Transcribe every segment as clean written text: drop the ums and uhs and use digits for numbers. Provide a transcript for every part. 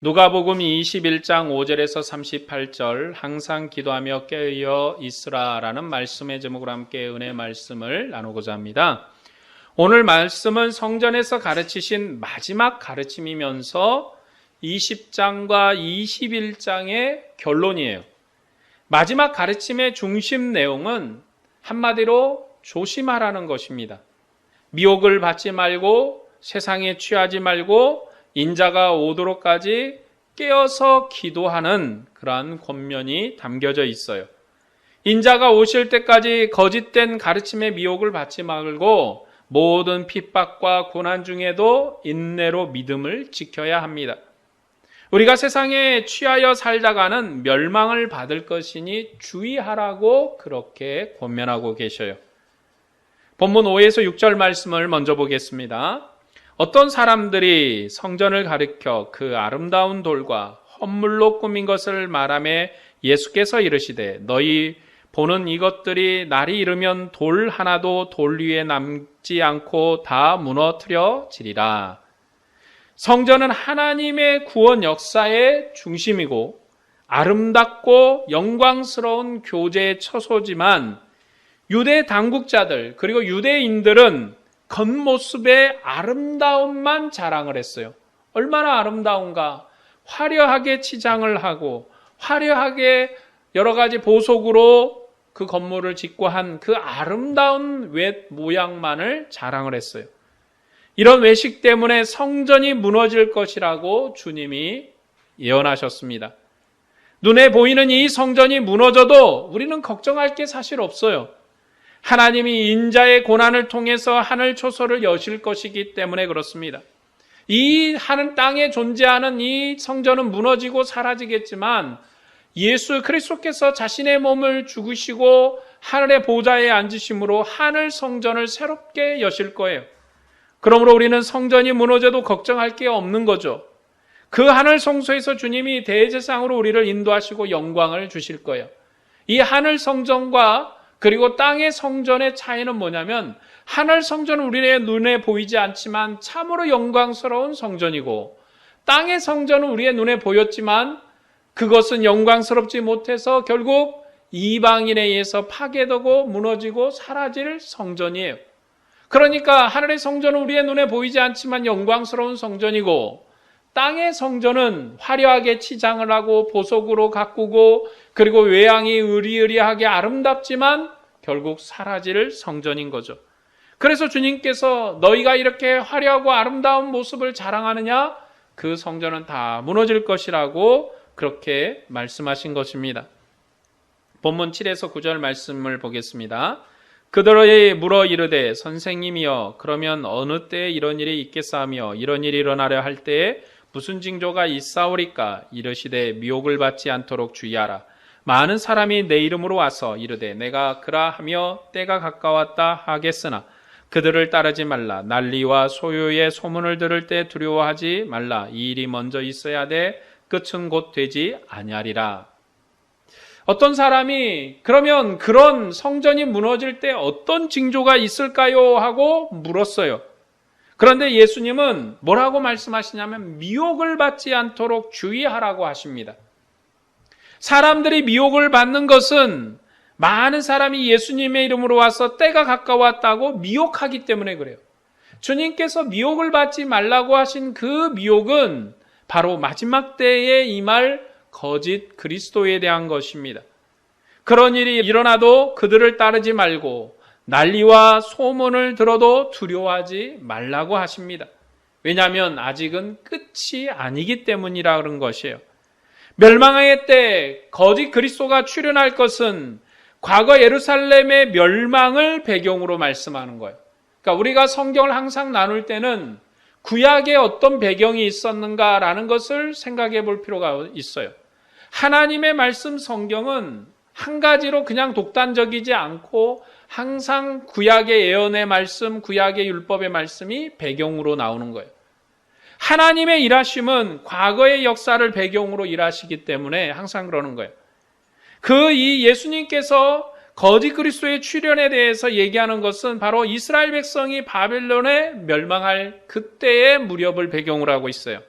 누가복음 21장 5절에서 38절 항상 기도하며 깨어 있으라라는 말씀의 제목으로 함께 은혜의 말씀을 나누고자 합니다. 오늘 말씀은 성전에서 가르치신 마지막 가르침이면서 20장과 21장의 결론이에요. 마지막 가르침의 중심 내용은 한마디로 조심하라는 것입니다. 미혹을 받지 말고 세상에 취하지 말고 인자가 오도록까지 깨어서 기도하는 그러한 권면이 담겨져 있어요. 인자가 오실 때까지 거짓된 가르침의 미혹을 받지 말고 모든 핍박과 고난 중에도 인내로 믿음을 지켜야 합니다. 우리가 세상에 취하여 살다가는 멸망을 받을 것이니 주의하라고 그렇게 권면하고 계셔요. 본문 5에서 6절 말씀을 먼저 보겠습니다. 어떤 사람들이 성전을 가리켜 그 아름다운 돌과 헌물로 꾸민 것을 말하며 예수께서 이르시되 너희 보는 이것들이 날이 이르면 돌 하나도 돌 위에 남지 않고 다 무너뜨려지리라. 성전은 하나님의 구원 역사의 중심이고 아름답고 영광스러운 교제의 처소지만 유대 당국자들 그리고 유대인들은 겉모습의 아름다움만 자랑을 했어요. 얼마나 아름다운가. 화려하게 치장을 하고 화려하게 여러 가지 보석으로 그 건물을 짓고 한 그 아름다운 외 모양만을 자랑을 했어요. 이런 외식 때문에 성전이 무너질 것이라고 주님이 예언하셨습니다. 눈에 보이는 이 성전이 무너져도 우리는 걱정할 게 사실 없어요. 하나님이 인자의 고난을 통해서 하늘 초소를 여실 것이기 때문에 그렇습니다. 이 하늘 땅에 존재하는 이 성전은 무너지고 사라지겠지만 예수 그리스도께서 자신의 몸을 죽으시고 하늘의 보좌에 앉으심으로 하늘 성전을 새롭게 여실 거예요. 그러므로 우리는 성전이 무너져도 걱정할 게 없는 거죠. 그 하늘 성소에서 주님이 대제사장으로 우리를 인도하시고 영광을 주실 거예요. 이 하늘 성전과 그리고 땅의 성전의 차이는 뭐냐면 하늘 성전은 우리의 눈에 보이지 않지만 참으로 영광스러운 성전이고 땅의 성전은 우리의 눈에 보였지만 그것은 영광스럽지 못해서 결국 이방인에 의해서 파괴되고 무너지고 사라질 성전이에요. 그러니까 하늘의 성전은 우리의 눈에 보이지 않지만 영광스러운 성전이고 땅의 성전은 화려하게 치장을 하고 보석으로 가꾸고 그리고 외양이 으리으리하게 아름답지만 결국 사라질 성전인 거죠. 그래서 주님께서 너희가 이렇게 화려하고 아름다운 모습을 자랑하느냐? 그 성전은 다 무너질 것이라고 그렇게 말씀하신 것입니다. 본문 7에서 9절 말씀을 보겠습니다. 그들이 물어 이르되 선생님이여 그러면 어느 때에 이런 일이 있겠사하며 이런 일이 일어나려 할 때에 무슨 징조가 있사오리까? 이르시되 미혹을 받지 않도록 주의하라. 많은 사람이 내 이름으로 와서 이르되 내가 그라 하며 때가 가까웠다 하겠으나 그들을 따르지 말라. 난리와 소요의 소문을 들을 때 두려워하지 말라. 이 일이 먼저 있어야 돼 끝은 곧 되지 아니하리라. 어떤 사람이 그러면 그런 성전이 무너질 때 어떤 징조가 있을까요? 하고 물었어요. 그런데 예수님은 뭐라고 말씀하시냐면 미혹을 받지 않도록 주의하라고 하십니다. 사람들이 미혹을 받는 것은 많은 사람이 예수님의 이름으로 와서 때가 가까웠다고 미혹하기 때문에 그래요. 주님께서 미혹을 받지 말라고 하신 그 미혹은 바로 마지막 때에 임할 거짓 그리스도에 대한 것입니다. 그런 일이 일어나도 그들을 따르지 말고 난리와 소문을 들어도 두려워하지 말라고 하십니다. 왜냐하면 아직은 끝이 아니기 때문이라 그런 것이에요. 멸망의 때 거짓 그리스도가 출현할 것은 과거 예루살렘의 멸망을 배경으로 말씀하는 거예요. 그러니까 우리가 성경을 항상 나눌 때는 구약에 어떤 배경이 있었는가라는 것을 생각해 볼 필요가 있어요. 하나님의 말씀 성경은 한 가지로 그냥 독단적이지 않고 항상 구약의 예언의 말씀, 구약의 율법의 말씀이 배경으로 나오는 거예요. 하나님의 일하심은 과거의 역사를 배경으로 일하시기 때문에 항상 그러는 거예요. 이 예수님께서 거짓 그리스도의 출현에 대해서 얘기하는 것은 바로 이스라엘 백성이 바벨론에 멸망할 그때의 무렵을 배경으로 하고 있어요.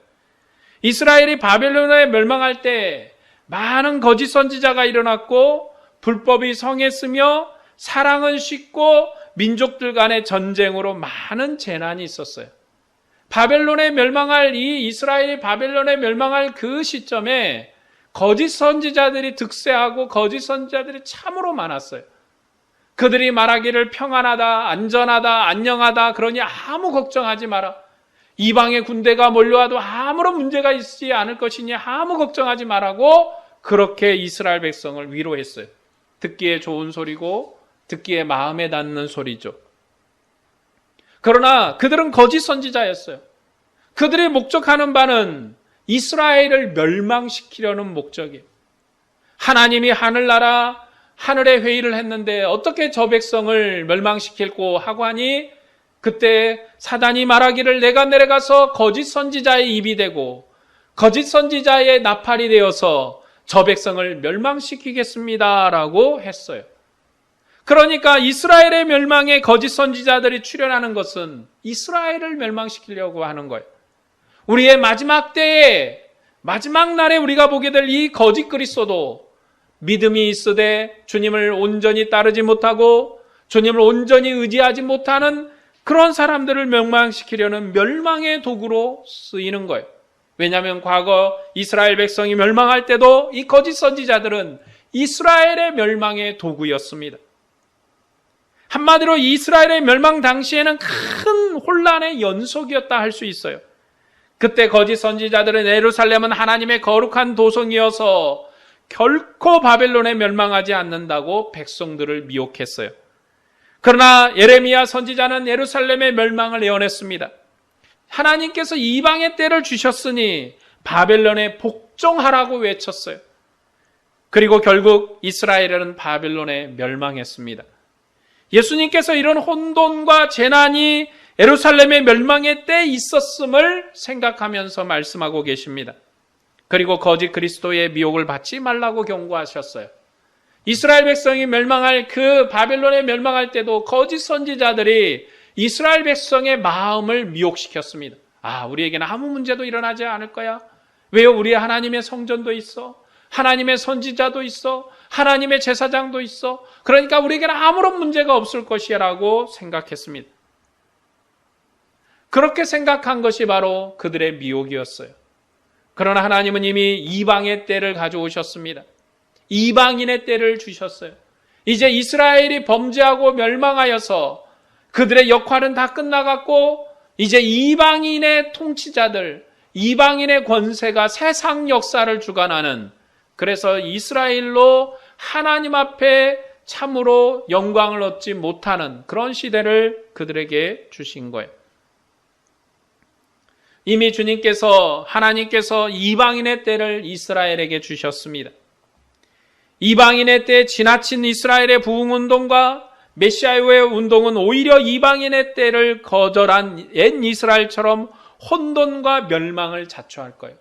이스라엘이 바벨론에 멸망할 때 많은 거짓 선지자가 일어났고 불법이 성했으며 사랑은 식고 민족들 간의 전쟁으로 많은 재난이 있었어요. 바벨론에 멸망할 이 이스라엘이 바벨론에 멸망할 그 시점에 거짓 선지자들이 득세하고 거짓 선지자들이 참으로 많았어요. 그들이 말하기를 평안하다, 안전하다, 안녕하다, 그러니 아무 걱정하지 마라. 이방의 군대가 몰려와도 아무런 문제가 있지 않을 것이니 아무 걱정하지 말라고 그렇게 이스라엘 백성을 위로했어요. 듣기에 좋은 소리고 듣기에 마음에 닿는 소리죠. 그러나 그들은 거짓 선지자였어요. 그들이 목적하는 바는 이스라엘을 멸망시키려는 목적이에요. 하나님이 하늘나라, 하늘의 회의를 했는데 어떻게 저 백성을 멸망시킬고 하고 하니 그때 사단이 말하기를 내가 내려가서 거짓 선지자의 입이 되고 거짓 선지자의 나팔이 되어서 저 백성을 멸망시키겠습니다라고 했어요. 그러니까 이스라엘의 멸망에 거짓 선지자들이 출현하는 것은 이스라엘을 멸망시키려고 하는 거예요. 우리의 마지막 때에 마지막 날에 우리가 보게 될 이 거짓 그리스도도 믿음이 있으되 주님을 온전히 따르지 못하고 주님을 온전히 의지하지 못하는 그런 사람들을 멸망시키려는 멸망의 도구로 쓰이는 거예요. 왜냐하면 과거 이스라엘 백성이 멸망할 때도 이 거짓 선지자들은 이스라엘의 멸망의 도구였습니다. 한마디로 이스라엘의 멸망 당시에는 큰 혼란의 연속이었다 할 수 있어요. 그때 거짓 선지자들은 예루살렘은 하나님의 거룩한 도성이어서 결코 바벨론에 멸망하지 않는다고 백성들을 미혹했어요. 그러나 예레미야 선지자는 예루살렘의 멸망을 예언했습니다. 하나님께서 이방의 때를 주셨으니 바벨론에 복종하라고 외쳤어요. 그리고 결국 이스라엘은 바벨론에 멸망했습니다. 예수님께서 이런 혼돈과 재난이 예루살렘의 멸망의 때에 있었음을 생각하면서 말씀하고 계십니다. 그리고 거짓 그리스도의 미혹을 받지 말라고 경고하셨어요. 이스라엘 백성이 멸망할 그 바벨론에 멸망할 때도 거짓 선지자들이 이스라엘 백성의 마음을 미혹시켰습니다. 우리에게는 아무 문제도 일어나지 않을 거야. 왜요? 우리 하나님의 성전도 있어. 하나님의 선지자도 있어. 하나님의 제사장도 있어. 그러니까 우리에게는 아무런 문제가 없을 것이라고 생각했습니다. 그렇게 생각한 것이 바로 그들의 미혹이었어요. 그러나 하나님은 이미 이방의 때를 가져오셨습니다. 이방인의 때를 주셨어요. 이제 이스라엘이 범죄하고 멸망하여서 그들의 역할은 다 끝나갔고 이제 이방인의 통치자들, 이방인의 권세가 세상 역사를 주관하는, 그래서 이스라엘로 하나님 앞에 참으로 영광을 얻지 못하는 그런 시대를 그들에게 주신 거예요. 이미 주님께서, 하나님께서 이방인의 때를 이스라엘에게 주셨습니다. 이방인의 때 지나친 이스라엘의 부흥운동과 메시아의 운동은 오히려 이방인의 때를 거절한 옛 이스라엘처럼 혼돈과 멸망을 자초할 거예요.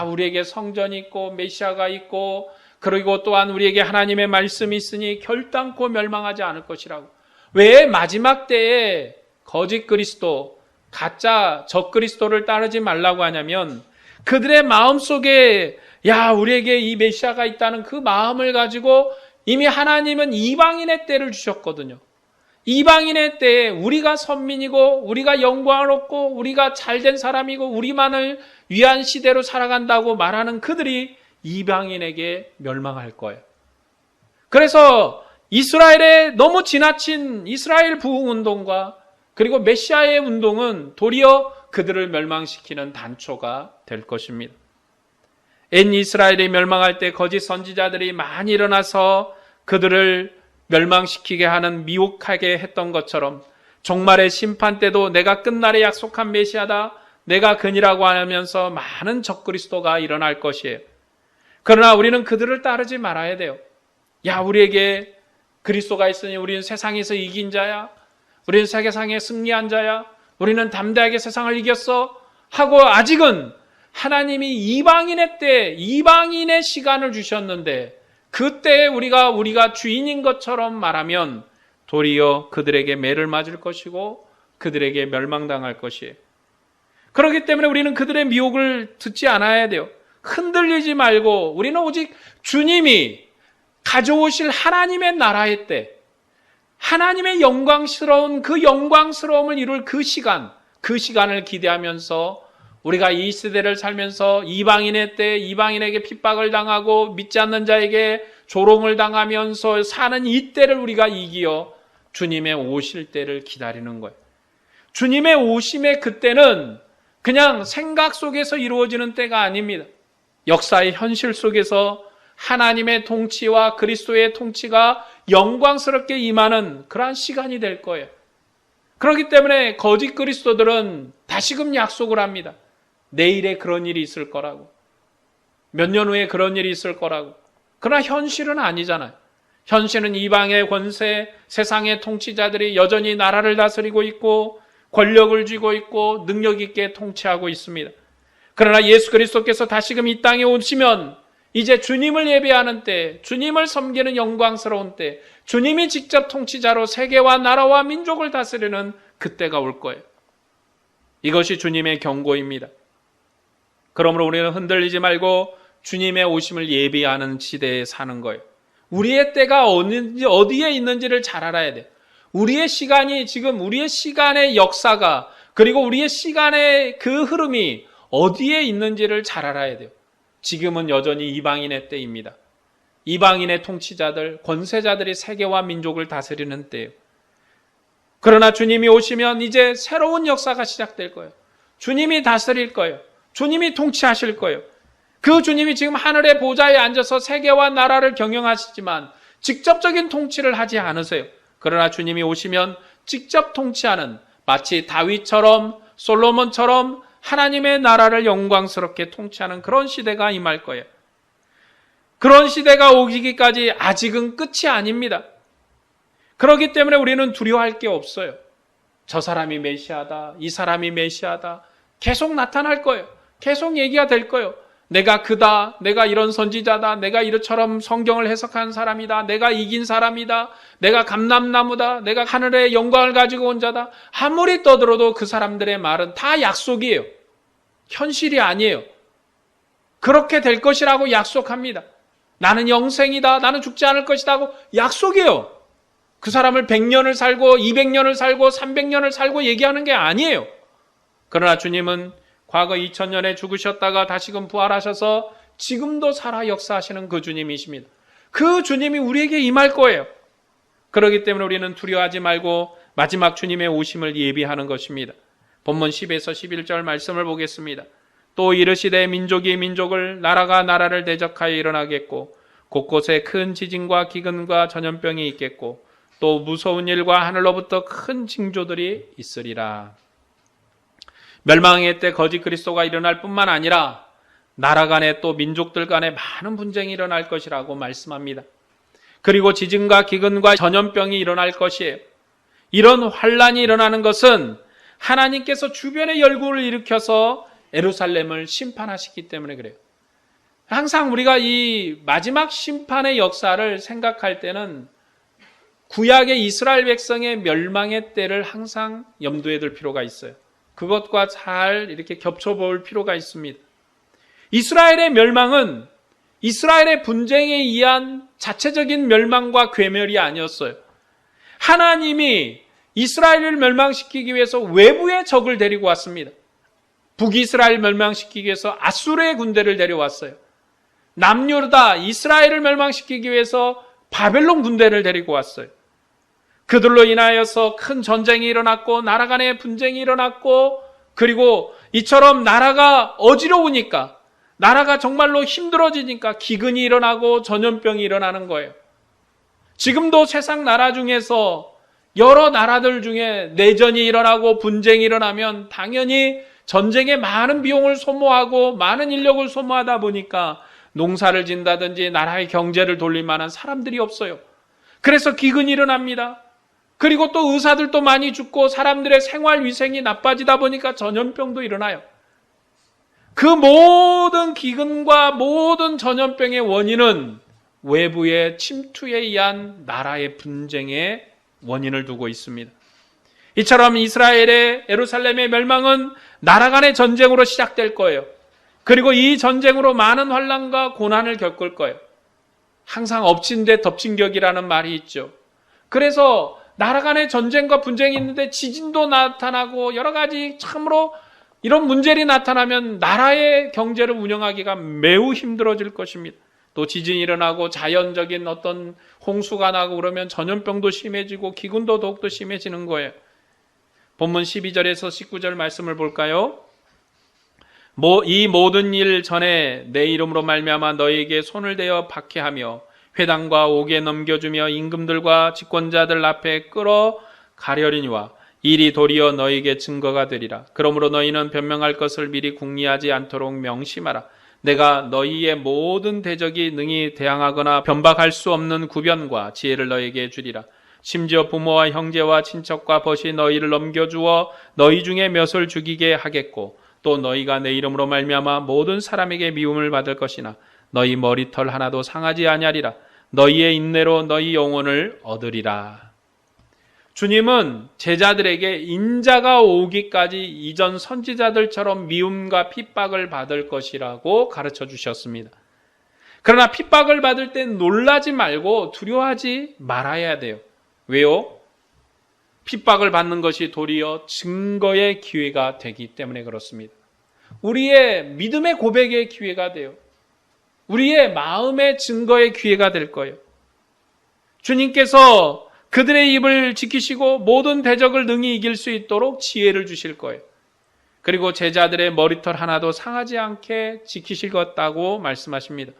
우리에게 성전이 있고 메시아가 있고 그리고 또한 우리에게 하나님의 말씀이 있으니 결단코 멸망하지 않을 것이라고. 왜 마지막 때에 거짓 그리스도, 가짜 적그리스도를 따르지 말라고 하냐면 그들의 마음속에 우리에게 이 메시아가 있다는 그 마음을 가지고 이미 하나님은 이방인의 때를 주셨거든요. 이방인의 때에 우리가 선민이고 우리가 영광을 얻고 우리가 잘된 사람이고 우리만을 위한 시대로 살아간다고 말하는 그들이 이방인에게 멸망할 거예요. 그래서 이스라엘의 너무 지나친 이스라엘 부흥운동과 그리고 메시아의 운동은 도리어 그들을 멸망시키는 단초가 될 것입니다. 옛 이스라엘이 멸망할 때 거짓 선지자들이 많이 일어나서 그들을 멸망시키게 하는, 미혹하게 했던 것처럼 종말의 심판 때도 내가 끝날에 약속한 메시아다, 내가 그니라고 하면서 많은 적그리스도가 일어날 것이에요. 그러나 우리는 그들을 따르지 말아야 돼요. 우리에게 그리스도가 있으니 우리는 세상에서 이긴 자야, 우리는 세상에 승리한 자야, 우리는 담대하게 세상을 이겼어 하고 아직은 하나님이 이방인의 때, 이방인의 시간을 주셨는데 그때에 우리가 주인인 것처럼 말하면 도리어 그들에게 매를 맞을 것이고 그들에게 멸망당할 것이에요. 그렇기 때문에 우리는 그들의 미혹을 듣지 않아야 돼요. 흔들리지 말고 우리는 오직 주님이 가져오실 하나님의 나라의 때, 하나님의 영광스러운 그 영광스러움을 이룰 그 시간을 기대하면서 우리가 이 시대를 살면서 이방인의 때 이방인에게 핍박을 당하고 믿지 않는 자에게 조롱을 당하면서 사는 이 때를 우리가 이기어 주님의 오실 때를 기다리는 거예요. 주님의 오심의 그때는 그냥 생각 속에서 이루어지는 때가 아닙니다. 역사의 현실 속에서 하나님의 통치와 그리스도의 통치가 영광스럽게 임하는 그러한 시간이 될 거예요. 그렇기 때문에 거짓 그리스도들은 다시금 약속을 합니다. 내일에 그런 일이 있을 거라고. 몇 년 후에 그런 일이 있을 거라고. 그러나 현실은 아니잖아요. 현실은 이방의 권세, 세상의 통치자들이 여전히 나라를 다스리고 있고 권력을 쥐고 있고 능력 있게 통치하고 있습니다. 그러나 예수 그리스도께서 다시금 이 땅에 오시면 이제 주님을 예배하는 때, 주님을 섬기는 영광스러운 때, 주님이 직접 통치자로 세계와 나라와 민족을 다스리는 그때가 올 거예요. 이것이 주님의 경고입니다. 그러므로 우리는 흔들리지 말고 주님의 오심을 예비하는 시대에 사는 거예요. 우리의 때가 어디에 있는지를 잘 알아야 돼요. 우리의 시간이 지금 우리의 시간의 역사가 그리고 우리의 시간의 그 흐름이 어디에 있는지를 잘 알아야 돼요. 지금은 여전히 이방인의 때입니다. 이방인의 통치자들, 권세자들이 세계와 민족을 다스리는 때예요. 그러나 주님이 오시면 이제 새로운 역사가 시작될 거예요. 주님이 다스릴 거예요. 주님이 통치하실 거예요. 그 주님이 지금 하늘의 보좌에 앉아서 세계와 나라를 경영하시지만 직접적인 통치를 하지 않으세요. 그러나 주님이 오시면 직접 통치하는 마치 다윗처럼 솔로몬처럼 하나님의 나라를 영광스럽게 통치하는 그런 시대가 임할 거예요. 그런 시대가 오기까지 아직은 끝이 아닙니다. 그렇기 때문에 우리는 두려워할 게 없어요. 저 사람이 메시아다, 이 사람이 메시아다. 계속 나타날 거예요. 계속 얘기가 될 거예요. 내가 그다, 내가 이런 선지자다, 내가 이처럼 성경을 해석한 사람이다, 내가 이긴 사람이다, 내가 감람나무다, 내가 하늘의 영광을 가지고 온 자다. 아무리 떠들어도 그 사람들의 말은 다 약속이에요. 현실이 아니에요. 그렇게 될 것이라고 약속합니다. 나는 영생이다, 나는 죽지 않을 것이다 하고 약속이에요. 그 사람을 100년을 살고 200년을 살고 300년을 살고 얘기하는 게 아니에요. 그러나 주님은 과거 2000년에 죽으셨다가 다시금 부활하셔서 지금도 살아 역사하시는 그 주님이십니다. 그 주님이 우리에게 임할 거예요. 그렇기 때문에 우리는 두려워하지 말고 마지막 주님의 오심을 예비하는 것입니다. 본문 10에서 11절 말씀을 보겠습니다. 또 이르시되 민족이 민족을 나라가 나라를 대적하여 일어나겠고 곳곳에 큰 지진과 기근과 전염병이 있겠고 또 무서운 일과 하늘로부터 큰 징조들이 있으리라. 멸망의 때 거짓 그리스도가 일어날 뿐만 아니라 나라 간에 또 민족들 간에 많은 분쟁이 일어날 것이라고 말씀합니다. 그리고 지진과 기근과 전염병이 일어날 것이에요. 이런 환란이 일어나는 것은 하나님께서 주변에 열국을 일으켜서 예루살렘을 심판하시기 때문에 그래요. 항상 우리가 이 마지막 심판의 역사를 생각할 때는 구약의 이스라엘 백성의 멸망의 때를 항상 염두에 둘 필요가 있어요. 그것과 잘 이렇게 겹쳐볼 필요가 있습니다. 이스라엘의 멸망은 이스라엘의 분쟁에 의한 자체적인 멸망과 괴멸이 아니었어요. 하나님이 이스라엘을 멸망시키기 위해서 외부의 적을 데리고 왔습니다. 북이스라엘 멸망시키기 위해서 아수르의 군대를 데려왔어요. 남유다 이스라엘을 멸망시키기 위해서 바벨론 군대를 데리고 왔어요. 그들로 인하여서 큰 전쟁이 일어났고 나라 간의 분쟁이 일어났고 그리고 이처럼 나라가 어지러우니까 나라가 정말로 힘들어지니까 기근이 일어나고 전염병이 일어나는 거예요. 지금도 세상 나라 중에서 여러 나라들 중에 내전이 일어나고 분쟁이 일어나면 당연히 전쟁에 많은 비용을 소모하고 많은 인력을 소모하다 보니까 농사를 진다든지 나라의 경제를 돌릴 만한 사람들이 없어요. 그래서 기근이 일어납니다. 그리고 또 의사들도 많이 죽고 사람들의 생활 위생이 나빠지다 보니까 전염병도 일어나요. 그 모든 기근과 모든 전염병의 원인은 외부의 침투에 의한 나라의 분쟁의 원인을 두고 있습니다. 이처럼 이스라엘의 예루살렘의 멸망은 나라 간의 전쟁으로 시작될 거예요. 그리고 이 전쟁으로 많은 환난과 고난을 겪을 거예요. 항상 엎친 데 덮친 격이라는 말이 있죠. 그래서 나라 간의 전쟁과 분쟁이 있는데 지진도 나타나고 여러 가지 참으로 이런 문제들이 나타나면 나라의 경제를 운영하기가 매우 힘들어질 것입니다. 또 지진이 일어나고 자연적인 어떤 홍수가 나고 그러면 전염병도 심해지고 기근도 더욱더 심해지는 거예요. 본문 12절에서 19절 말씀을 볼까요? 이 모든 일 전에 내 이름으로 말미암아 너희에게 손을 대어 박해하며 회당과 옥에 넘겨주며 임금들과 집권자들 앞에 끌어가려니와 일이 도리어 너희에게 증거가 되리라. 그러므로 너희는 변명할 것을 미리 궁리하지 않도록 명심하라. 내가 너희의 모든 대적이 능히 대항하거나 변박할 수 없는 구변과 지혜를 너희에게 주리라. 심지어 부모와 형제와 친척과 벗이 너희를 넘겨주어 너희 중에 몇을 죽이게 하겠고 또 너희가 내 이름으로 말미암아 모든 사람에게 미움을 받을 것이나 너희 머리털 하나도 상하지 아니하리라. 너희의 인내로 너희 영혼을 얻으리라. 주님은 제자들에게 인자가 오기까지 이전 선지자들처럼 미움과 핍박을 받을 것이라고 가르쳐 주셨습니다. 그러나 핍박을 받을 땐 놀라지 말고 두려워하지 말아야 돼요. 왜요? 핍박을 받는 것이 도리어 증거의 기회가 되기 때문에 그렇습니다. 우리의 믿음의 고백의 기회가 돼요. 우리의 마음의 증거의 기회가 될 거예요. 주님께서 그들의 입을 지키시고 모든 대적을 능히 이길 수 있도록 지혜를 주실 거예요. 그리고 제자들의 머리털 하나도 상하지 않게 지키시겠다고 말씀하십니다.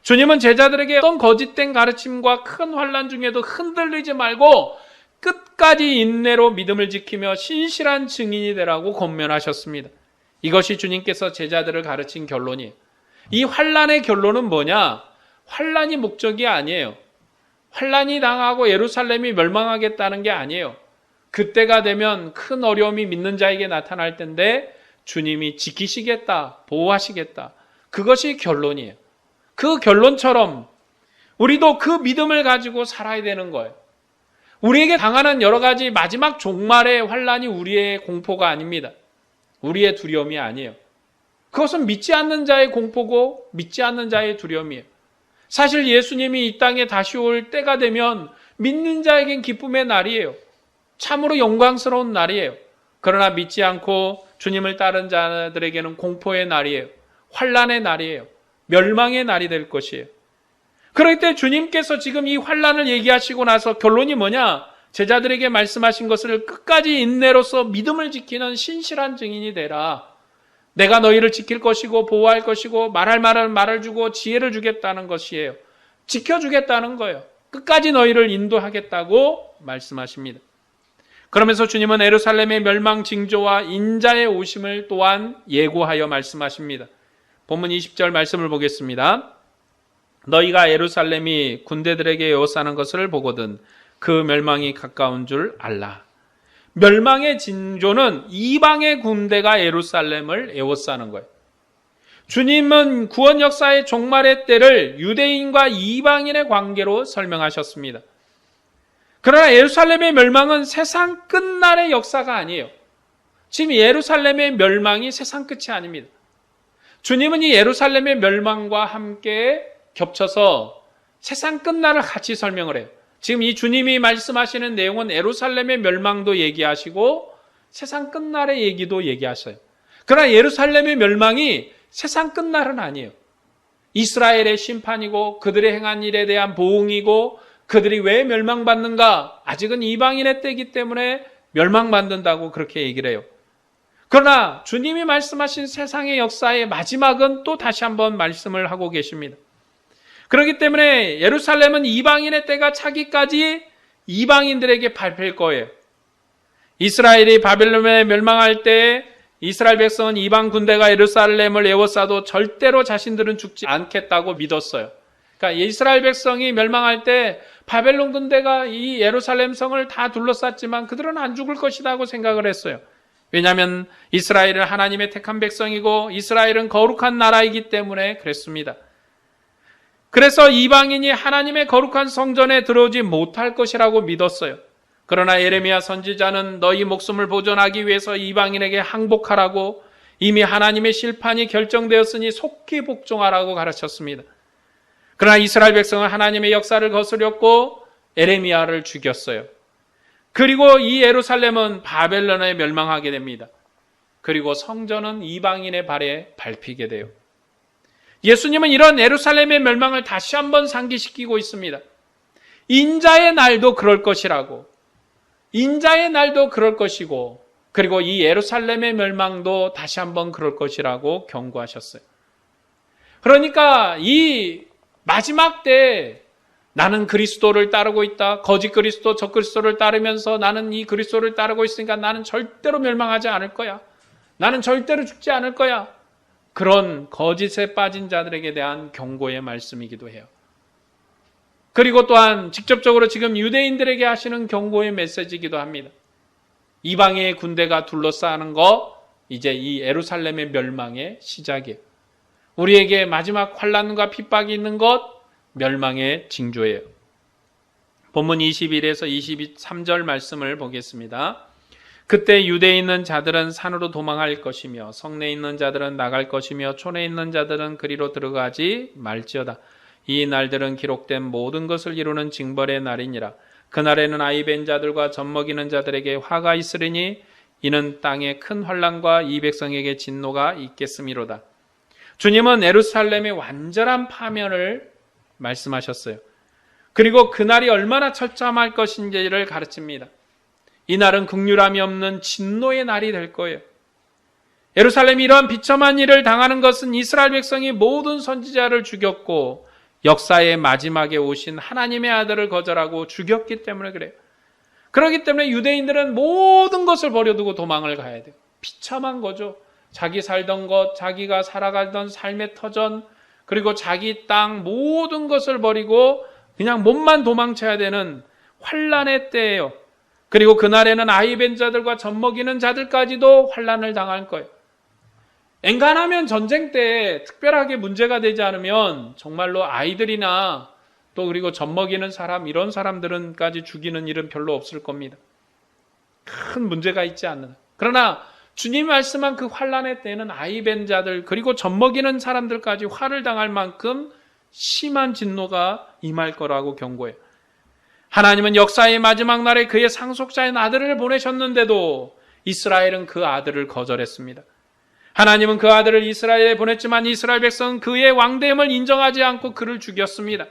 주님은 제자들에게 어떤 거짓된 가르침과 큰 환난 중에도 흔들리지 말고 끝까지 인내로 믿음을 지키며 신실한 증인이 되라고 권면하셨습니다. 이것이 주님께서 제자들을 가르친 결론이에요. 이 환난의 결론은 뭐냐? 환난이 목적이 아니에요. 환난이 당하고 예루살렘이 멸망하겠다는 게 아니에요. 그때가 되면 큰 어려움이 믿는 자에게 나타날 텐데 주님이 지키시겠다, 보호하시겠다. 그것이 결론이에요. 그 결론처럼 우리도 그 믿음을 가지고 살아야 되는 거예요. 우리에게 당하는 여러 가지 마지막 종말의 환난이 우리의 공포가 아닙니다. 우리의 두려움이 아니에요. 그것은 믿지 않는 자의 공포고 믿지 않는 자의 두려움이에요. 사실 예수님이 이 땅에 다시 올 때가 되면 믿는 자에겐 기쁨의 날이에요. 참으로 영광스러운 날이에요. 그러나 믿지 않고 주님을 따른 자들에게는 공포의 날이에요. 환난의 날이에요. 멸망의 날이 될 것이에요. 그럴 때 주님께서 지금 이 환난을 얘기하시고 나서 결론이 뭐냐? 제자들에게 말씀하신 것을 끝까지 인내로서 믿음을 지키는 신실한 증인이 되라. 내가 너희를 지킬 것이고 보호할 것이고 말할 말을 말을 주고 지혜를 주겠다는 것이에요. 지켜주겠다는 거예요. 끝까지 너희를 인도하겠다고 말씀하십니다. 그러면서 주님은 예루살렘의 멸망 징조와 인자의 오심을 또한 예고하여 말씀하십니다. 본문 20절 말씀을 보겠습니다. 너희가 예루살렘이 군대들에게 에워싸는 것을 보거든 그 멸망이 가까운 줄 알라. 멸망의 징조는 이방의 군대가 예루살렘을 에워싸는 거예요. 주님은 구원 역사의 종말의 때를 유대인과 이방인의 관계로 설명하셨습니다. 그러나 예루살렘의 멸망은 세상 끝날의 역사가 아니에요. 지금 예루살렘의 멸망이 세상 끝이 아닙니다. 주님은 이 예루살렘의 멸망과 함께 겹쳐서 세상 끝날을 같이 설명을 해요. 지금 이 주님이 말씀하시는 내용은 예루살렘의 멸망도 얘기하시고 세상 끝날의 얘기도 얘기하셔요. 그러나 예루살렘의 멸망이 세상 끝날은 아니에요. 이스라엘의 심판이고 그들의 행한 일에 대한 보응이고 그들이 왜 멸망받는가? 아직은 이방인의 때이기 때문에 멸망받는다고 그렇게 얘기를 해요. 그러나 주님이 말씀하신 세상의 역사의 마지막은 또 다시 한번 말씀을 하고 계십니다. 그렇기 때문에 예루살렘은 이방인의 때가 차기까지 이방인들에게 밟힐 거예요. 이스라엘이 바벨론에 멸망할 때 이스라엘 백성은 이방 군대가 예루살렘을 에워싸도 절대로 자신들은 죽지 않겠다고 믿었어요. 그러니까 이스라엘 백성이 멸망할 때 바벨론 군대가 이 예루살렘 성을 다 둘러쌌지만 그들은 안 죽을 것이라고 생각을 했어요. 왜냐하면 이스라엘은 하나님의 택한 백성이고 이스라엘은 거룩한 나라이기 때문에 그랬습니다. 그래서 이방인이 하나님의 거룩한 성전에 들어오지 못할 것이라고 믿었어요. 그러나 예레미야 선지자는 너희 목숨을 보존하기 위해서 이방인에게 항복하라고, 이미 하나님의 심판이 결정되었으니 속히 복종하라고 가르쳤습니다. 그러나 이스라엘 백성은 하나님의 역사를 거스렸고 예레미야를 죽였어요. 그리고 이 예루살렘은 바벨론에 멸망하게 됩니다. 그리고 성전은 이방인의 발에 밟히게 돼요. 예수님은 이런 예루살렘의 멸망을 다시 한번 상기시키고 있습니다. 인자의 날도 그럴 것이라고, 인자의 날도 그럴 것이고, 그리고 이 예루살렘의 멸망도 다시 한번 그럴 것이라고 경고하셨어요. 그러니까 이 마지막 때에 나는 그리스도를 따르고 있다, 거짓 그리스도, 적 그리스도를 따르면서 나는 이 그리스도를 따르고 있으니까 나는 절대로 멸망하지 않을 거야, 나는 절대로 죽지 않을 거야, 그런 거짓에 빠진 자들에게 대한 경고의 말씀이기도 해요. 그리고 또한 직접적으로 지금 유대인들에게 하시는 경고의 메시지이기도 합니다. 이방의 군대가 둘러싸는 거, 이제 이 예루살렘의 멸망의 시작이에요. 우리에게 마지막 환난과 핍박이 있는 것, 멸망의 징조예요. 본문 21에서 23절 말씀을 보겠습니다. 그때 유대에 있는 자들은 산으로 도망할 것이며 성내에 있는 자들은 나갈 것이며 촌에 있는 자들은 그리로 들어가지 말지어다. 이 날들은 기록된 모든 것을 이루는 징벌의 날이니라. 그날에는 아이 벤 자들과 젖먹이는 자들에게 화가 있으리니 이는 땅에 큰 환난과 이 백성에게 진노가 있겠음이로다. 주님은 예루살렘의 완전한 파멸을 말씀하셨어요. 그리고 그날이 얼마나 처참할 것인지를 가르칩니다. 이 날은 긍휼함이 없는 진노의 날이 될 거예요. 예루살렘이 이러한 비참한 일을 당하는 것은 이스라엘 백성이 모든 선지자를 죽였고 역사의 마지막에 오신 하나님의 아들을 거절하고 죽였기 때문에 그래요. 그렇기 때문에 유대인들은 모든 것을 버려두고 도망을 가야 돼요. 비참한 거죠. 자기 살던 것, 자기가 살아가던 삶의 터전, 그리고 자기 땅 모든 것을 버리고 그냥 몸만 도망쳐야 되는 환난의 때예요. 그리고 그날에는 아이 벤 자들과 젖먹이는 자들까지도 환난을 당할 거예요. 엔간하면 전쟁 때 특별하게 문제가 되지 않으면 정말로 아이들이나 또 그리고 젖먹이는 사람, 이런 사람들은까지 죽이는 일은 별로 없을 겁니다. 큰 문제가 있지 않는. 그러나 주님이 말씀한 그 환난의 때에는 아이 벤 자들 그리고 젖먹이는 사람들까지 화를 당할 만큼 심한 진노가 임할 거라고 경고해요. 하나님은 역사의 마지막 날에 그의 상속자인 아들을 보내셨는데도 이스라엘은 그 아들을 거절했습니다. 하나님은 그 아들을 이스라엘에 보냈지만 이스라엘 백성은 그의 왕됨을 인정하지 않고 그를 죽였습니다.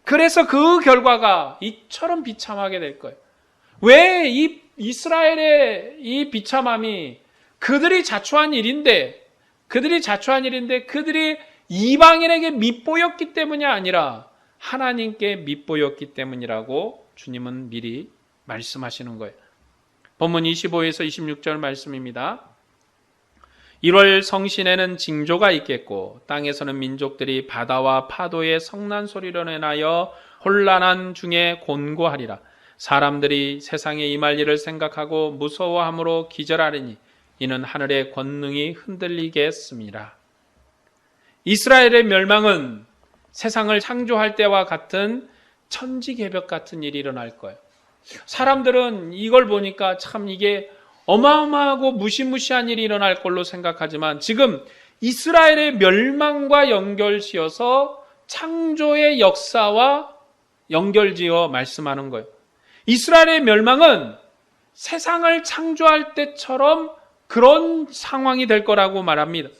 그래서 그 결과가 이처럼 비참하게 될 거예요. 왜 이 이스라엘의 이 비참함이 그들이 자초한 일인데 그들이 이방인에게 밉보였기 때문이 아니라 하나님께 밉보였기 때문이라고 주님은 미리 말씀하시는 거예요. 본문 25에서 26절 말씀입니다. 1월 성신에는 징조가 있겠고 땅에서는 민족들이 바다와 파도의 성난 소리로 인하여 혼란한 중에 곤고하리라. 사람들이 세상에 임할 일을 생각하고 무서워함으로 기절하리니 이는 하늘의 권능이 흔들리겠습니다. 이스라엘의 멸망은 세상을 창조할 때와 같은 천지개벽 같은 일이 일어날 거예요. 사람들은 이걸 보니까 참 이게 어마어마하고 무시무시한 일이 일어날 걸로 생각하지만 지금 이스라엘의 멸망과 연결지어서 창조의 역사와 연결지어 말씀하는 거예요. 이스라엘의 멸망은 세상을 창조할 때처럼 그런 상황이 될 거라고 말합니다.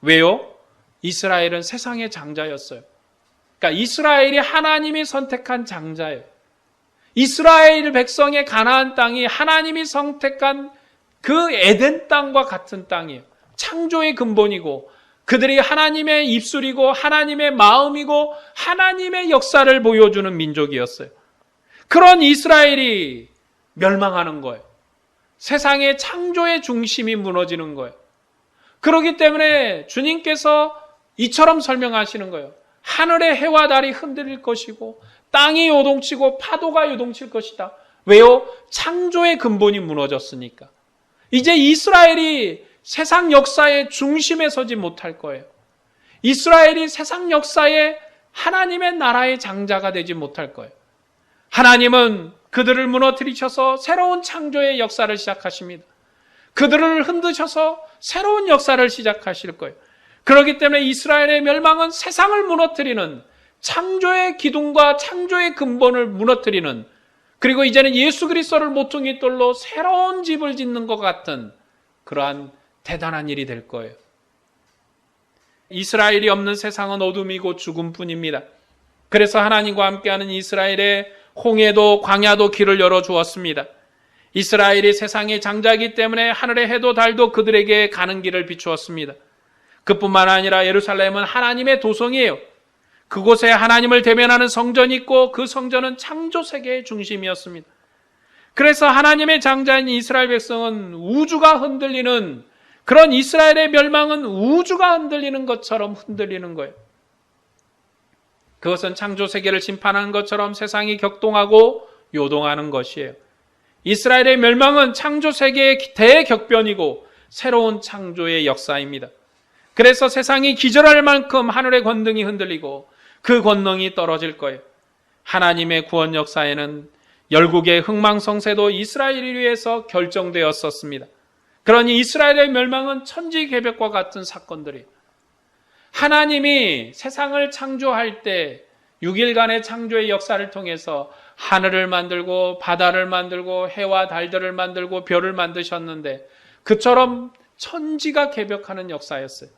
왜요? 이스라엘은 세상의 장자였어요. 그러니까 이스라엘이 하나님이 선택한 장자예요. 이스라엘 백성의 가나안 땅이 하나님이 선택한 그 에덴 땅과 같은 땅이에요. 창조의 근본이고 그들이 하나님의 입술이고 하나님의 마음이고 하나님의 역사를 보여주는 민족이었어요. 그런 이스라엘이 멸망하는 거예요. 세상의 창조의 중심이 무너지는 거예요. 그렇기 때문에 주님께서 이처럼 설명하시는 거예요. 하늘의 해와 달이 흔들릴 것이고 땅이 요동치고 파도가 요동칠 것이다. 왜요? 창조의 근본이 무너졌으니까. 이제 이스라엘이 세상 역사의 중심에 서지 못할 거예요. 이스라엘이 세상 역사에 하나님의 나라의 장자가 되지 못할 거예요. 하나님은 그들을 무너뜨리셔서 새로운 창조의 역사를 시작하십니다. 그들을 흔드셔서 새로운 역사를 시작하실 거예요. 그렇기 때문에 이스라엘의 멸망은 세상을 무너뜨리는, 창조의 기둥과 창조의 근본을 무너뜨리는, 그리고 이제는 예수 그리스도를 모퉁이 돌로 새로운 집을 짓는 것 같은 그러한 대단한 일이 될 거예요. 이스라엘이 없는 세상은 어둠이고 죽음뿐입니다. 그래서 하나님과 함께하는 이스라엘의 홍해도 광야도 길을 열어주었습니다. 이스라엘이 세상의 장자이기 때문에 하늘의 해도 달도 그들에게 가는 길을 비추었습니다. 그뿐만 아니라 예루살렘은 하나님의 도성이에요. 그곳에 하나님을 대면하는 성전이 있고 그 성전은 창조세계의 중심이었습니다. 그래서 하나님의 장자인 이스라엘 백성은 우주가 흔들리는, 그런 이스라엘의 멸망은 우주가 흔들리는 것처럼 흔들리는 거예요. 그것은 창조세계를 심판하는 것처럼 세상이 격동하고 요동하는 것이에요. 이스라엘의 멸망은 창조세계의 대격변이고 새로운 창조의 역사입니다. 그래서 세상이 기절할 만큼 하늘의 권능이 흔들리고 그 권능이 떨어질 거예요. 하나님의 구원 역사에는 열국의 흥망성쇠도 이스라엘을 위해서 결정되었었습니다. 그러니 이스라엘의 멸망은 천지개벽과 같은 사건들이에요. 하나님이 세상을 창조할 때 6일간의 창조의 역사를 통해서 하늘을 만들고 바다를 만들고 해와 달들을 만들고 별을 만드셨는데 그처럼 천지가 개벽하는 역사였어요.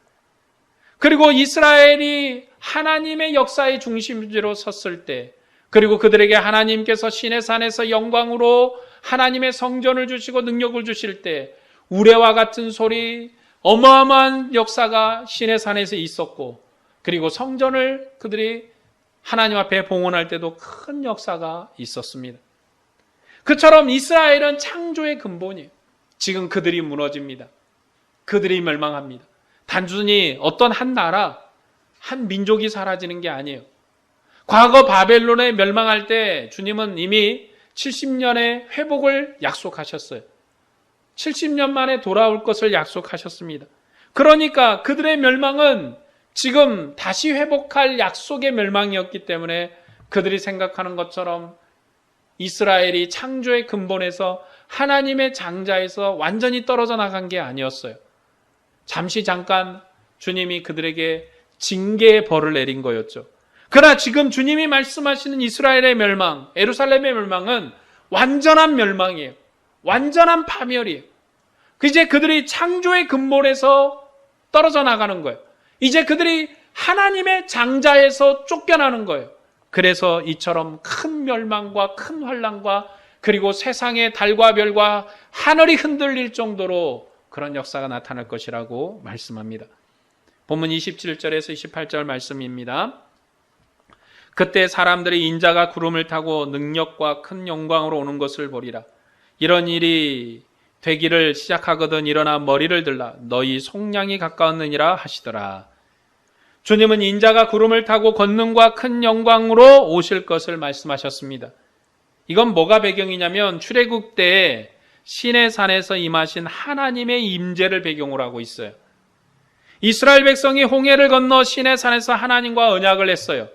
그리고 이스라엘이 하나님의 역사의 중심지로 섰을 때, 그리고 그들에게 하나님께서 시내 산에서 영광으로 하나님의 성전을 주시고 능력을 주실 때 우레와 같은 소리, 어마어마한 역사가 시내 산에서 있었고, 그리고 성전을 그들이 하나님 앞에 봉헌할 때도 큰 역사가 있었습니다. 그처럼 이스라엘은 창조의 근본이에요. 지금 그들이 무너집니다. 그들이 멸망합니다. 단순히 어떤 한 나라, 한 민족이 사라지는 게 아니에요. 과거 바벨론에 멸망할 때 주님은 이미 70년의 회복을 약속하셨어요. 70년 만에 돌아올 것을 약속하셨습니다. 그러니까 그들의 멸망은 지금 다시 회복할 약속의 멸망이었기 때문에 그들이 생각하는 것처럼 이스라엘이 창조의 근본에서 하나님의 장자에서 완전히 떨어져 나간 게 아니었어요. 잠깐 주님이 그들에게 징계의 벌을 내린 거였죠. 그러나 지금 주님이 말씀하시는 이스라엘의 멸망, 예루살렘의 멸망은 완전한 멸망이에요. 완전한 파멸이에요. 이제 그들이 창조의 근본에서 떨어져 나가는 거예요. 이제 그들이 하나님의 장자에서 쫓겨나는 거예요. 그래서 이처럼 큰 멸망과 큰 환난과 그리고 세상의 달과 별과 하늘이 흔들릴 정도로 그런 역사가 나타날 것이라고 말씀합니다. 본문 27절에서 28절 말씀입니다. 그때 사람들이 인자가 구름을 타고 능력과 큰 영광으로 오는 것을 보리라. 이런 일이 되기를 시작하거든 일어나 머리를 들라. 너희 속량이 가까웠느니라 하시더라. 주님은 인자가 구름을 타고 권능과 큰 영광으로 오실 것을 말씀하셨습니다. 이건 뭐가 배경이냐면 출애굽 때에 시내산에서 임하신 하나님의 임재를 배경으로 하고 있어요. 이스라엘 백성이 홍해를 건너 시내산에서 하나님과 언약을 했어요.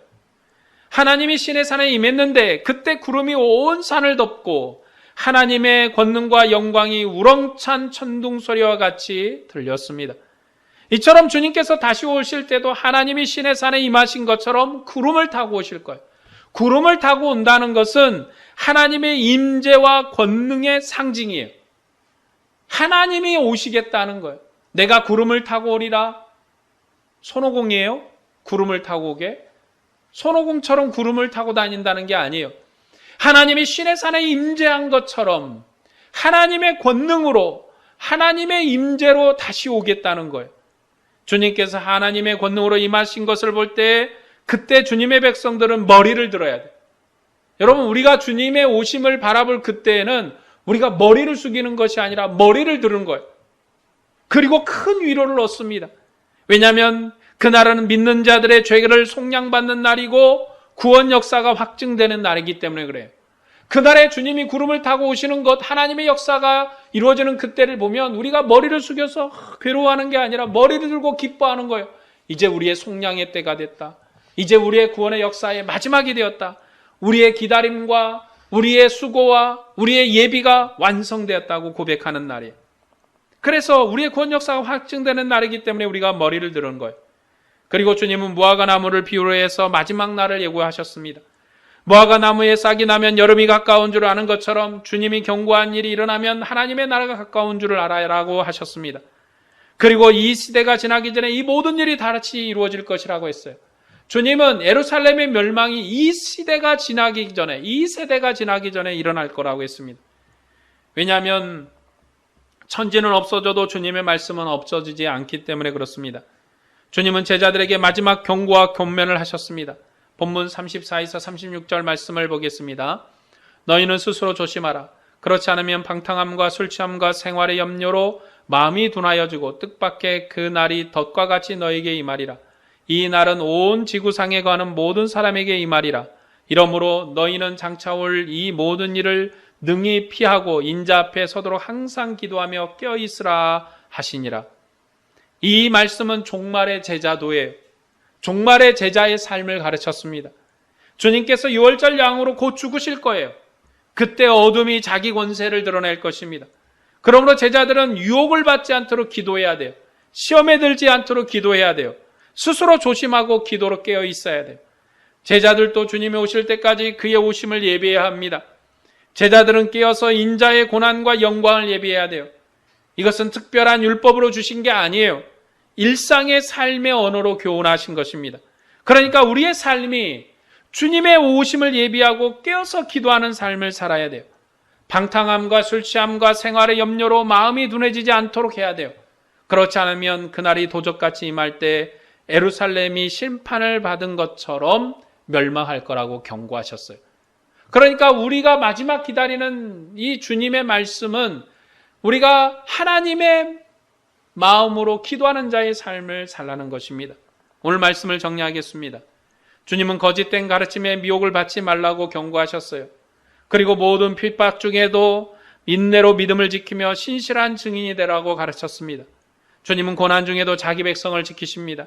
하나님이 시내산에 임했는데 그때 구름이 온 산을 덮고 하나님의 권능과 영광이 우렁찬 천둥소리와 같이 들렸습니다. 이처럼 주님께서 다시 오실 때도 하나님이 시내산에 임하신 것처럼 구름을 타고 오실 거예요. 구름을 타고 온다는 것은 하나님의 임재와 권능의 상징이에요. 하나님이 오시겠다는 거예요. 내가 구름을 타고 오리라. 손오공이에요? 구름을 타고 오게? 손오공처럼 구름을 타고 다닌다는 게 아니에요. 하나님이 시내산에 임재한 것처럼 하나님의 권능으로 하나님의 임재로 다시 오겠다는 거예요. 주님께서 하나님의 권능으로 임하신 것을 볼 때 그때 주님의 백성들은 머리를 들어야 돼요. 여러분, 우리가 주님의 오심을 바라볼 그때에는 우리가 머리를 숙이는 것이 아니라 머리를 들은 거예요. 그리고 큰 위로를 얻습니다. 왜냐하면 그날은 믿는 자들의 죄를 속량받는 날이고 구원 역사가 확증되는 날이기 때문에 그래요. 그날에 주님이 구름을 타고 오시는 것, 하나님의 역사가 이루어지는 그때를 보면 우리가 머리를 숙여서 괴로워하는 게 아니라 머리를 들고 기뻐하는 거예요. 이제 우리의 속량의 때가 됐다. 이제 우리의 구원의 역사의 마지막이 되었다. 우리의 기다림과 우리의 수고와 우리의 예비가 완성되었다고 고백하는 날이에요. 그래서 우리의 구원 역사가 확증되는 날이기 때문에 우리가 머리를 드는 거예요. 그리고 주님은 무화과 나무를 비유로 해서 마지막 날을 예고하셨습니다. 무화과 나무에 싹이 나면 여름이 가까운 줄 아는 것처럼 주님이 경고한 일이 일어나면 하나님의 나라가 가까운 줄을 알아라고 하셨습니다. 그리고 이 시대가 지나기 전에 이 모든 일이 다 같이 이루어질 것이라고 했어요. 주님은 예루살렘의 멸망이 이 시대가 지나기 전에, 이 세대가 지나기 전에 일어날 거라고 했습니다. 왜냐하면 천지는 없어져도 주님의 말씀은 없어지지 않기 때문에 그렇습니다. 주님은 제자들에게 마지막 경고와 권면을 하셨습니다. 본문 34에서 36절 말씀을 보겠습니다. 너희는 스스로 조심하라. 그렇지 않으면 방탕함과 술취함과 생활의 염려로 마음이 둔하여지고 뜻밖의 그 날이 덫과 같이 너에게 임하리라. 이 날은 온 지구상에 거하는 모든 사람에게 임하리라. 이러므로 너희는 장차 올 이 모든 일을 능히 피하고 인자 앞에 서도록 항상 기도하며 깨어있으라 하시니라. 이 말씀은 종말의 제자도예요. 종말의 제자의 삶을 가르쳤습니다. 주님께서 6월절 양으로 곧 죽으실 거예요. 그때 어둠이 자기 권세를 드러낼 것입니다. 그러므로 제자들은 유혹을 받지 않도록 기도해야 돼요. 시험에 들지 않도록 기도해야 돼요. 스스로 조심하고 기도로 깨어 있어야 돼요. 제자들도 주님이 오실 때까지 그의 오심을 예비해야 합니다. 제자들은 깨어서 인자의 고난과 영광을 예비해야 돼요. 이것은 특별한 율법으로 주신 게 아니에요. 일상의 삶의 언어로 교훈하신 것입니다. 그러니까 우리의 삶이 주님의 오심을 예비하고 깨어서 기도하는 삶을 살아야 돼요. 방탕함과 술취함과 생활의 염려로 마음이 둔해지지 않도록 해야 돼요. 그렇지 않으면 그날이 도적같이 임할 때 예루살렘이 심판을 받은 것처럼 멸망할 거라고 경고하셨어요. 그러니까 우리가 마지막 기다리는 이 주님의 말씀은 우리가 하나님의 마음으로 기도하는 자의 삶을 살라는 것입니다. 오늘 말씀을 정리하겠습니다. 주님은 거짓된 가르침에 미혹을 받지 말라고 경고하셨어요. 그리고 모든 핍박 중에도 인내로 믿음을 지키며 신실한 증인이 되라고 가르쳤습니다. 주님은 고난 중에도 자기 백성을 지키십니다.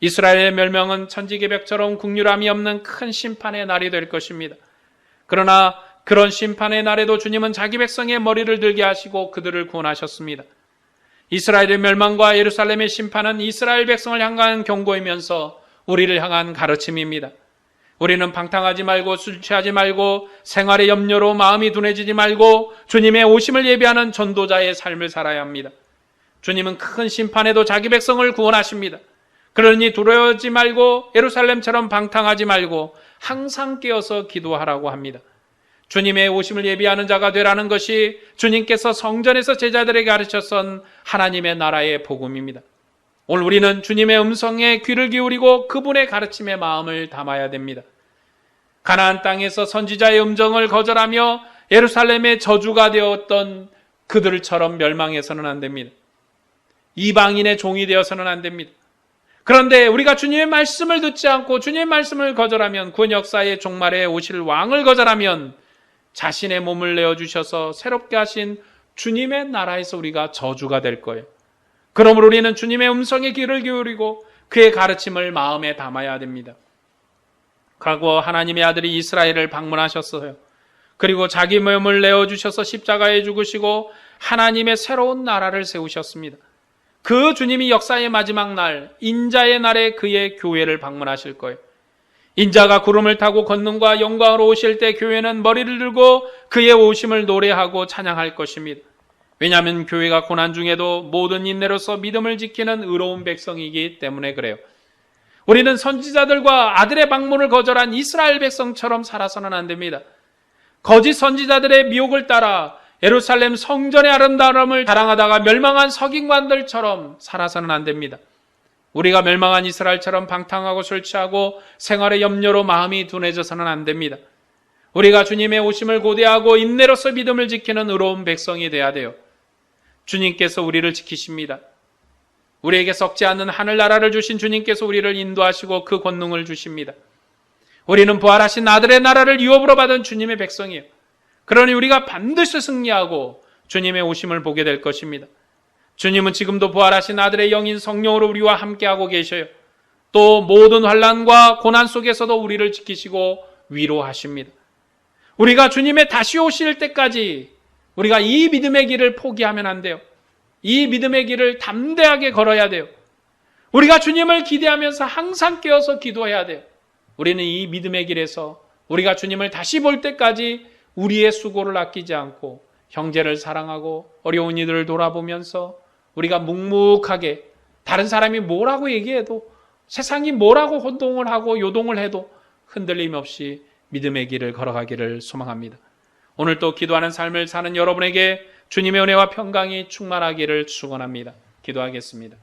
이스라엘의 멸망은 천지개벽처럼 국률함이 없는 큰 심판의 날이 될 것입니다. 그러나 그런 심판의 날에도 주님은 자기 백성의 머리를 들게 하시고 그들을 구원하셨습니다. 이스라엘의 멸망과 예루살렘의 심판은 이스라엘 백성을 향한 경고이면서 우리를 향한 가르침입니다. 우리는 방탕하지 말고 술 취하지 말고 생활의 염려로 마음이 둔해지지 말고 주님의 오심을 예비하는 전도자의 삶을 살아야 합니다. 주님은 큰 심판에도 자기 백성을 구원하십니다. 그러니 두려워하지 말고 예루살렘처럼 방탕하지 말고 항상 깨어서 기도하라고 합니다. 주님의 오심을 예비하는 자가 되라는 것이 주님께서 성전에서 제자들에게 가르쳤던 하나님의 나라의 복음입니다. 오늘 우리는 주님의 음성에 귀를 기울이고 그분의 가르침에 마음을 담아야 됩니다. 가나안 땅에서 선지자의 음성을 거절하며 예루살렘의 저주가 되었던 그들처럼 멸망해서는 안 됩니다. 이방인의 종이 되어서는 안 됩니다. 그런데 우리가 주님의 말씀을 듣지 않고 주님의 말씀을 거절하면 구원 역사의 종말에 오실 왕을 거절하면 자신의 몸을 내어주셔서 새롭게 하신 주님의 나라에서 우리가 저주가 될 거예요. 그러므로 우리는 주님의 음성에 귀를 기울이고 그의 가르침을 마음에 담아야 됩니다. 과거 하나님의 아들이 이스라엘을 방문하셨어요. 그리고 자기 몸을 내어주셔서 십자가에 죽으시고 하나님의 새로운 나라를 세우셨습니다. 그 주님이 역사의 마지막 날, 인자의 날에 그의 교회를 방문하실 거예요. 인자가 구름을 타고 권능과 영광으로 오실 때 교회는 머리를 들고 그의 오심을 노래하고 찬양할 것입니다. 왜냐하면 교회가 고난 중에도 모든 인내로서 믿음을 지키는 의로운 백성이기 때문에 그래요. 우리는 선지자들과 아들의 방문을 거절한 이스라엘 백성처럼 살아서는 안 됩니다. 거짓 선지자들의 미혹을 따라 예루살렘 성전의 아름다움을 자랑하다가 멸망한 서기관들처럼 살아서는 안 됩니다. 우리가 멸망한 이스라엘처럼 방탕하고 술 취하고 생활의 염려로 마음이 둔해져서는 안 됩니다. 우리가 주님의 오심을 고대하고 인내로서 믿음을 지키는 의로운 백성이 돼야 돼요. 주님께서 우리를 지키십니다. 우리에게 썩지 않는 하늘나라를 주신 주님께서 우리를 인도하시고 그 권능을 주십니다. 우리는 부활하신 아들의 나라를 유업으로 받은 주님의 백성이에요. 그러니 우리가 반드시 승리하고 주님의 오심을 보게 될 것입니다. 주님은 지금도 부활하신 아들의 영인 성령으로 우리와 함께하고 계셔요. 또 모든 환난과 고난 속에서도 우리를 지키시고 위로하십니다. 우리가 주님의 다시 오실 때까지 우리가 이 믿음의 길을 포기하면 안 돼요. 이 믿음의 길을 담대하게 걸어야 돼요. 우리가 주님을 기대하면서 항상 깨어서 기도해야 돼요. 우리는 이 믿음의 길에서 우리가 주님을 다시 볼 때까지 우리의 수고를 아끼지 않고 형제를 사랑하고 어려운 이들을 돌아보면서 우리가 묵묵하게 다른 사람이 뭐라고 얘기해도 세상이 뭐라고 혼동을 하고 요동을 해도 흔들림 없이 믿음의 길을 걸어가기를 소망합니다. 오늘 또 기도하는 삶을 사는 여러분에게 주님의 은혜와 평강이 충만하기를 축원합니다. 기도하겠습니다.